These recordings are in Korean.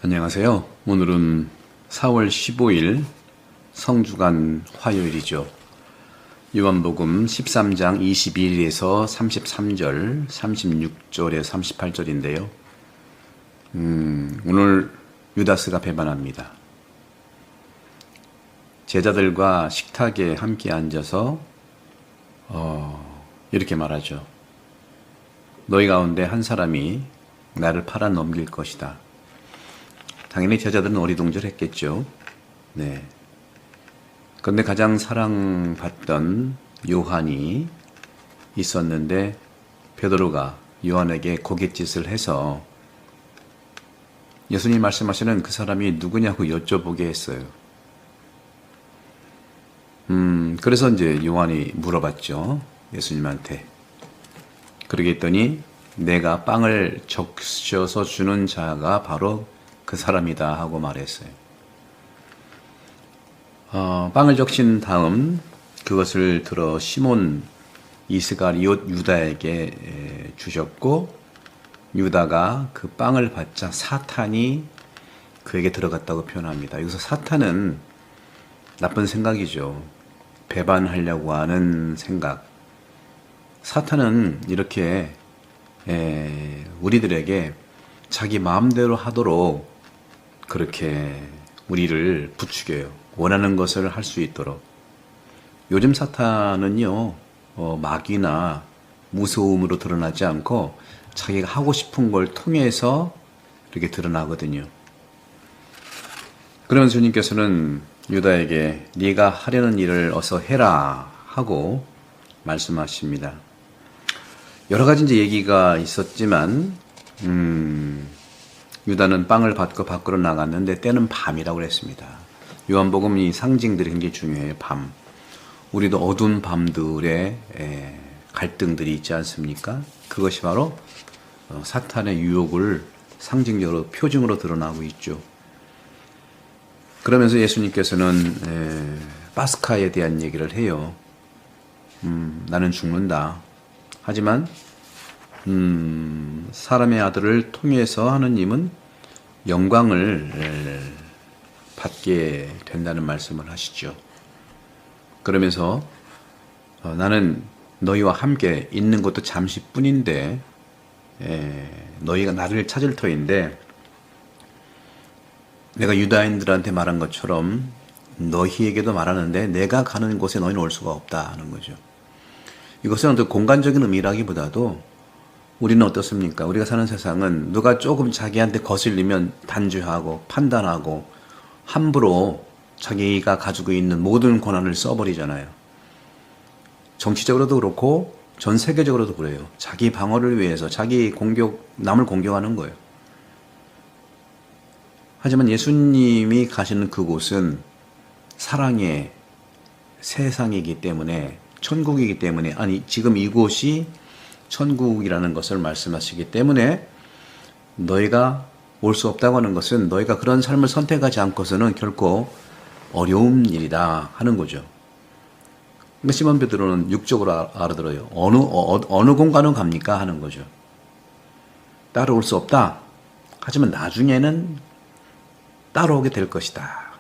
안녕하세요. 오늘은 4월 15일 성주간 화요일이죠. 요한복음 13장 22절에서 33절, 36절에서 38절인데요. 오늘 유다스가 배반합니다. 제자들과 식탁에 함께 앉아서 이렇게 말하죠. 너희 가운데 한 사람이 나를 팔아 넘길 것이다. 당연히 제자들은 어리둥절했겠죠. 네. 그런데 가장 사랑받던 요한이 있었는데 베드로가 요한에게 고갯짓을 해서 예수님 말씀하시는 그 사람이 누구냐고 여쭤보게 했어요. 그래서 이제 요한이 물어봤죠. 예수님한테. 그러게 했더니 내가 빵을 적셔서 주는 자가 바로 그 사람이다 하고 말했어요. 빵을 적신 다음 그것을 들어 시몬 이스가리옷 유다에게 주셨고, 유다가 그 빵을 받자 사탄이 그에게 들어갔다고 표현합니다. 여기서 사탄은 나쁜 생각이죠. 배반하려고 하는 생각. 사탄은 이렇게 우리들에게 자기 마음대로 하도록 그렇게 우리를 부추겨요. 원하는 것을 할 수 있도록. 요즘 사탄은요, 마귀나 무서움으로 드러나지 않고 자기가 하고 싶은 걸 통해서 이렇게 드러나거든요. 그러면서 주님께서는 유다에게 네가 하려는 일을 어서 해라 하고 말씀하십니다. 여러 가지 이제 얘기가 있었지만, 유다는 빵을 받고 밖으로 나갔는데 때는 밤이라고 그랬습니다. 요한복음 이 상징들이 굉장히 중요해요. 밤. 우리도 어두운 밤들의 갈등들이 있지 않습니까? 그것이 바로 사탄의 유혹을 상징적으로 표징으로 드러나고 있죠. 그러면서 예수님께서는 파스카에 대한 얘기를 해요. 나는 죽는다. 하지만 사람의 아들을 통해서 하느님은 영광을 받게 된다는 말씀을 하시죠. 그러면서 나는 너희와 함께 있는 것도 잠시뿐인데 너희가 나를 찾을 터인데 내가 유다인들한테 말한 것처럼 너희에게도 말하는데 내가 가는 곳에 너희는 올 수가 없다 하는 거죠. 이것은 어떤 공간적인 의미라기보다도 우리는 어떻습니까? 우리가 사는 세상은 누가 조금 자기한테 거슬리면 단죄하고 판단하고 함부로 자기가 가지고 있는 모든 권한을 써버리잖아요. 정치적으로도 그렇고 전 세계적으로도 그래요. 자기 방어를 위해서 남을 공격하는 거예요. 하지만 예수님이 가시는 그곳은 사랑의 세상이기 때문에, 천국이기 때문에, 지금 이곳이 천국이라는 것을 말씀하시기 때문에 너희가 올 수 없다고 하는 것은 너희가 그런 삶을 선택하지 않고서는 결코 어려운 일이다 하는 거죠. 그러니까 시몬 베드로는 육적으로 알아들어요. 어느 공간으로 갑니까 하는 거죠. 따라올 수 없다. 하지만 나중에는 따라오게 될 것이다.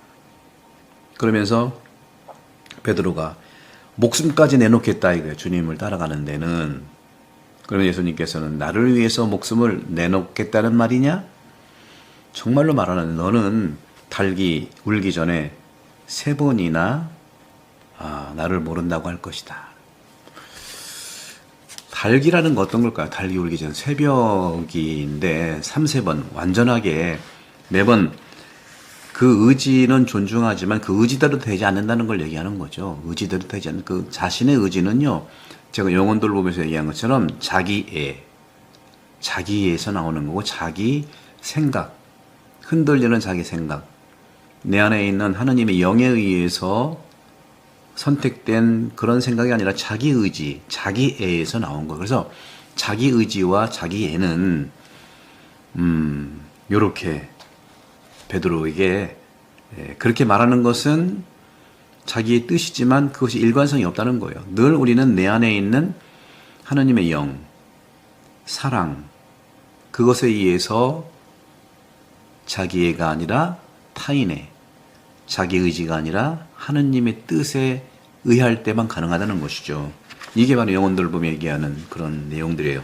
그러면서 베드로가 목숨까지 내놓겠다 이거예요. 주님을 따라가는 데는. 그러면 예수님께서는 나를 위해서 목숨을 내놓겠다는 말이냐? 정말로 말하는 너는 닭이 울기 전에 3번이나 나를 모른다고 할 것이다. 닭이라는 거 어떤 걸까요? 닭이 울기 전 새벽인데 3번 완전하게 매번 그 의지는 존중하지만 그 의지대로 되지 않는다는 걸 얘기하는 거죠. 의지대로 되지 않는 그 자신의 의지는요. 제가 영혼들 보면서 얘기한 것처럼 자기애에서 나오는 거고 자기 생각, 흔들리는 자기 생각, 내 안에 있는 하나님의 영에 의해서 선택된 그런 생각이 아니라 자기 의지, 자기애에서 나온 거예요. 그래서 자기 의지와 자기 애는 요렇게 베드로에게 그렇게 말하는 것은 자기의 뜻이지만 그것이 일관성이 없다는 거예요. 늘 우리는 내 안에 있는 하나님의 영, 사랑, 그것에 의해서 자기애가 아니라 타인의, 자기 의지가 아니라 하느님의 뜻에 의할 때만 가능하다는 것이죠. 이게 바로 영혼돌봄이 얘기하는 그런 내용들이에요.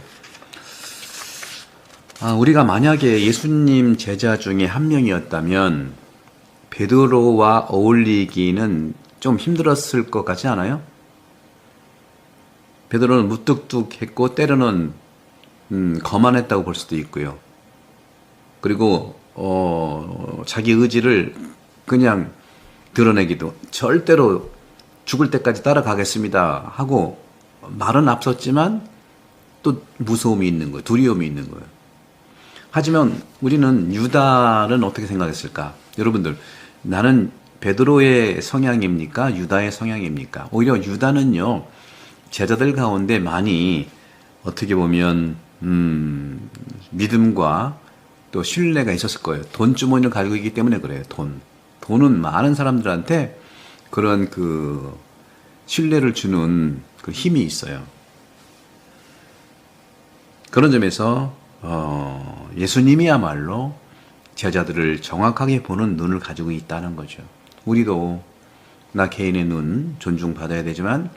우리가 만약에 예수님 제자 중에 한 명이었다면 베드로와 어울리기는 좀 힘들었을 것 같지 않아요? 베드로는 무뚝뚝했고 때로는 거만했다고 볼 수도 있고요. 그리고 자기 의지를 그냥 드러내기도, 절대로 죽을 때까지 따라가겠습니다 하고 말은 앞섰지만 또 무서움이 있는 거예요. 두려움이 있는 거예요. 하지만 우리는 유다는 어떻게 생각했을까? 여러분들, 나는 베드로의 성향입니까? 유다의 성향입니까? 오히려 유다는요, 제자들 가운데 많이 어떻게 보면 믿음과 또 신뢰가 있었을 거예요. 돈 주머니를 가지고 있기 때문에 그래요. 돈은 많은 사람들한테 그런 그 신뢰를 주는 그 힘이 있어요. 그런 점에서 예수님이야말로 제자들을 정확하게 보는 눈을 가지고 있다는 거죠. 우리도 나 개인의 눈 존중받아야 되지만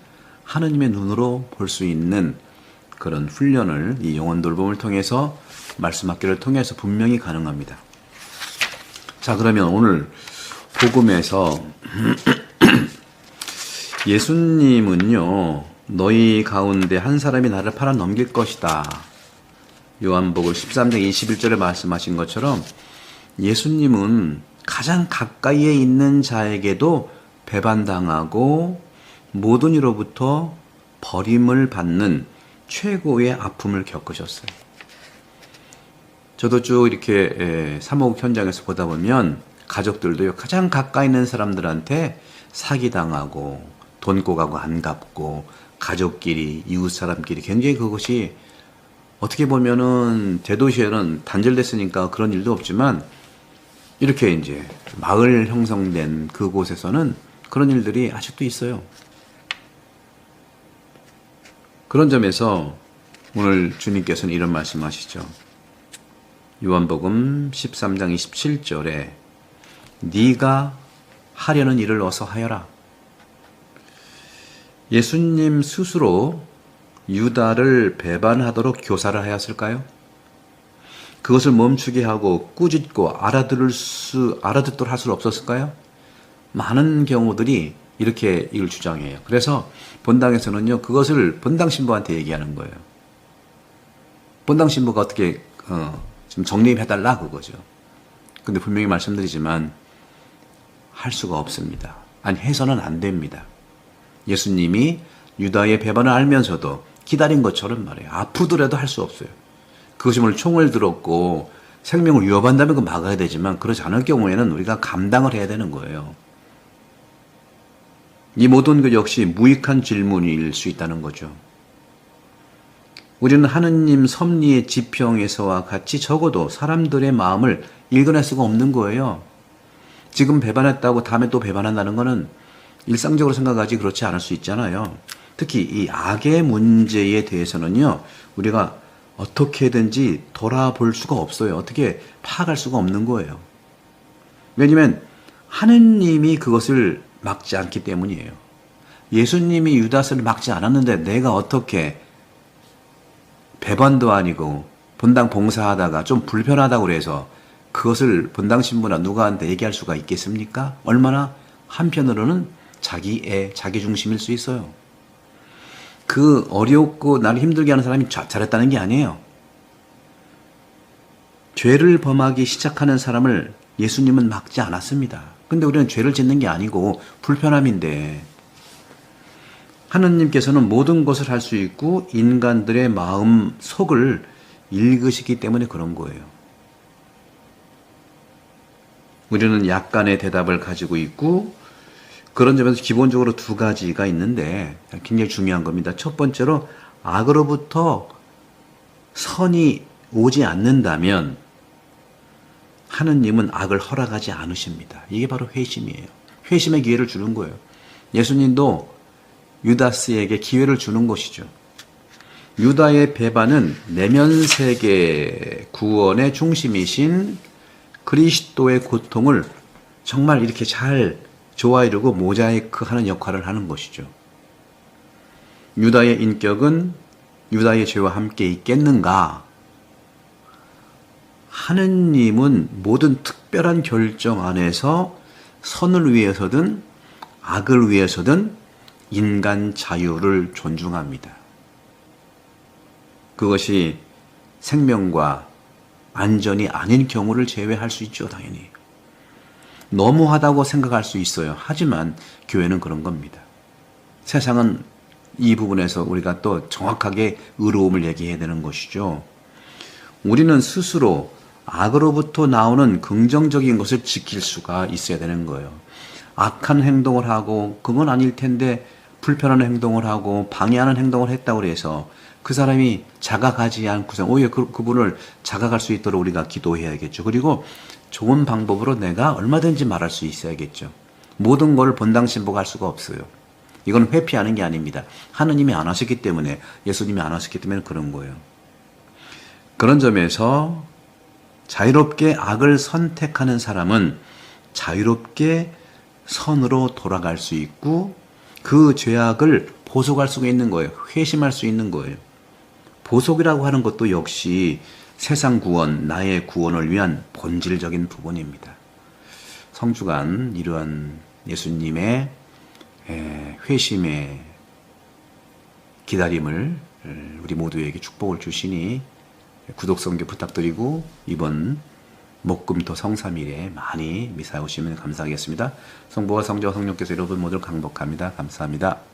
하느님의 눈으로 볼 수 있는 그런 훈련을 이 영혼돌봄을 통해서, 말씀학교를 통해서 분명히 가능합니다. 자, 그러면 오늘 복음에서 예수님은요, 너희 가운데 한 사람이 나를 팔아 넘길 것이다. 요한복음 13장 21절에 말씀하신 것처럼 예수님은 가장 가까이에 있는 자에게도 배반당하고 모든 이로부터 버림을 받는 최고의 아픔을 겪으셨어요. 저도 쭉 이렇게 사목 현장에서 보다 보면 가족들도요, 가장 가까이 있는 사람들한테 사기당하고 돈 꼬가고 안 갚고 가족끼리 이웃 사람끼리 굉장히 그것이 어떻게 보면은 대도시에는 단절됐으니까 그런 일도 없지만 이렇게 이제 마을 형성된 그곳에서는 그런 일들이 아직도 있어요. 그런 점에서 오늘 주님께서는 이런 말씀하시죠. 요한복음 13장 27절에 네가 하려는 일을 어서 하여라. 예수님 스스로 유다를 배반하도록 교사를 하였을까요? 그것을 멈추게 하고 꾸짖고 알아듣도록 할 수 없었을까요? 많은 경우들이 이렇게 이걸 주장해요. 그래서 본당에서는요, 그것을 본당 신부한테 얘기하는 거예요. 본당 신부가 어떻게 좀 정리해달라 그거죠. 근데 분명히 말씀드리지만 할 수가 없습니다. 아니, 해서는 안 됩니다. 예수님이 유다의 배반을 알면서도 기다린 것처럼 말이에요. 아프더라도 할 수 없어요. 그것이 오늘 총을 들었고 생명을 위협한다면 그 막아야 되지만 그렇지 않을 경우에는 우리가 감당을 해야 되는 거예요. 이 모든 것 역시 무익한 질문일 수 있다는 거죠. 우리는 하느님 섭리의 지평에서와 같이 적어도 사람들의 마음을 읽어낼 수가 없는 거예요. 지금 배반했다고 다음에 또 배반한다는 거는 일상적으로 생각하지 그렇지 않을 수 있잖아요. 특히 이 악의 문제에 대해서는요, 우리가 어떻게든지 돌아볼 수가 없어요. 어떻게 파악할 수가 없는 거예요. 왜냐하면 하느님이 그것을 막지 않기 때문이에요. 예수님이 유다스를 막지 않았는데 내가 어떻게 배반도 아니고 본당 봉사하다가 좀 불편하다고 그래서 그것을 본당 신부나 누구한테 얘기할 수가 있겠습니까? 얼마나 한편으로는 자기 중심일 수 있어요. 그 어렵고 나를 힘들게 하는 사람이 잘했다는 게 아니에요. 죄를 범하기 시작하는 사람을 예수님은 막지 않았습니다. 근데 우리는 죄를 짓는 게 아니고 불편함인데 하느님께서는 모든 것을 할 수 있고 인간들의 마음 속을 읽으시기 때문에 그런 거예요. 우리는 약간의 대답을 가지고 있고 그런 점에서 기본적으로 두 가지가 있는데 굉장히 중요한 겁니다. 첫 번째로 악으로부터 선이 오지 않는다면 하느님은 악을 허락하지 않으십니다. 이게 바로 회심이에요. 회심의 기회를 주는 거예요. 예수님도 유다스에게 기회를 주는 것이죠. 유다의 배반은 내면 세계 구원의 중심이신 그리스도의 고통을 정말 이렇게 잘 조화이루고 모자이크하는 역할을 하는 것이죠. 유다의 인격은 유다의 죄와 함께 있겠는가? 하느님은 모든 특별한 결정 안에서 선을 위해서든 악을 위해서든 인간 자유를 존중합니다. 그것이 생명과 안전이 아닌 경우를 제외할 수 있죠, 당연히. 너무하다고 생각할 수 있어요. 하지만 교회는 그런 겁니다. 세상은 이 부분에서 우리가 또 정확하게 의로움을 얘기해야 되는 것이죠. 우리는 스스로 악으로부터 나오는 긍정적인 것을 지킬 수가 있어야 되는 거예요. 악한 행동을 하고 그건 아닐 텐데 불편한 행동을 하고 방해하는 행동을 했다고 해서 그 사람이 자각하지 않고서 오히려 그분을 자각할 수 있도록 우리가 기도해야겠죠. 그리고 좋은 방법으로 내가 얼마든지 말할 수 있어야겠죠. 모든 걸 본당신복할 수가 없어요. 이건 회피하는 게 아닙니다. 하느님이 안 하셨기 때문에, 예수님이 안 하셨기 때문에 그런 거예요. 그런 점에서 자유롭게 악을 선택하는 사람은 자유롭게 선으로 돌아갈 수 있고 그 죄악을 보속할 수가 있는 거예요. 회심할 수 있는 거예요. 보속이라고 하는 것도 역시 세상 구원, 나의 구원을 위한 본질적인 부분입니다. 성주간 이러한 예수님의 회심의 기다림을 우리 모두에게 축복을 주시니 구독 선교 부탁드리고 이번 목금토 성삼일에 많이 미사에 오시면 감사하겠습니다. 성부와 성자와 성령께서 여러분 모두를 강복합니다. 감사합니다.